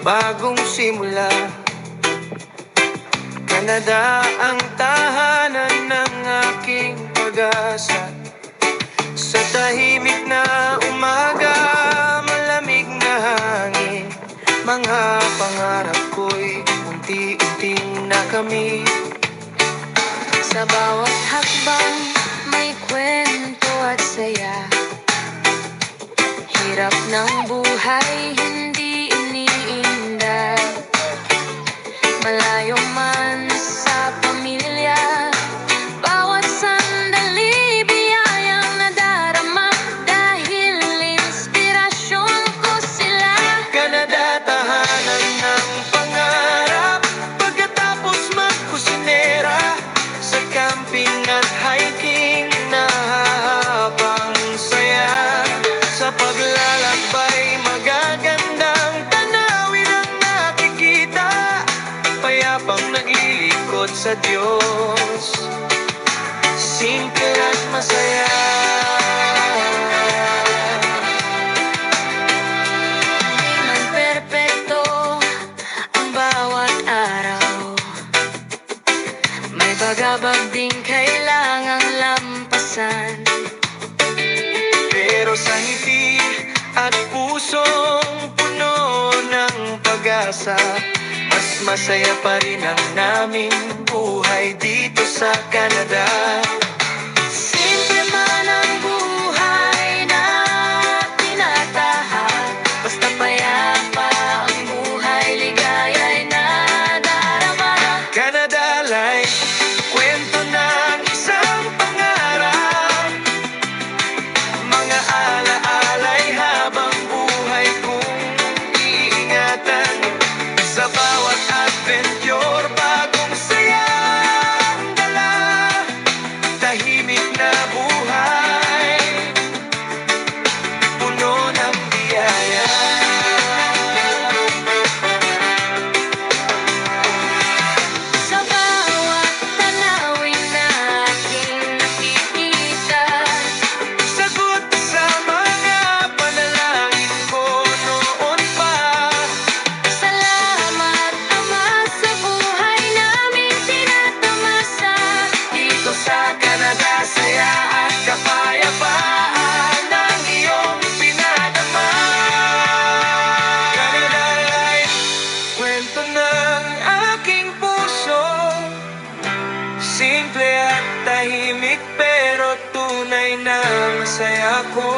bagong simula. Canada ang tahanan ng aking pag-asa. Sa tahimik na umaga, malamig na hangin, mga pangarap ko'y unti-unting nakamit. Sa bawat hakbang may kwento at saya. Hirap ng buhay hindi iniinda. Malayo man sa pamilya, bawat sandali biyayang nadarama. Dahil inspirasyon ko sila. Canada, tahanan ng pangarap. Pagkatapos magkusinera, sa camping at hiking na habang saya. Sa paglalakbay, magagandang tanawin ang nakikita. Payapang naglilingkod sa Diyos, simple at masaya. Di man perpekto ang bawat araw, may bagabag ding kailangang lampasan. Pero sa ngiti at pusong puno ng pag-asa, mas masaya pa rin ang naming buhay dito sa Canada. Simple man ang buhay na tinatahak, basta payapa ang buhay, ligaya'y nadarama. Canada Life, kwento ng isang pangarap, mga ala-alay habang buhay kong iingatan. Sa bawat adventure, bagong saya ang dala. Tahimik na buhay, puno ng biyaya. Sa bawat tanawin na aking nakikita, Sagot sa mga panalangin ko noon pa. salamat Ama sa buhay namin tinatamasa. Dito sa Canada, saya at kapayapaan ang iyong pinadama. Canada Life, kwento ng aking puso, simple at tahimik pero tunay na masaya ko.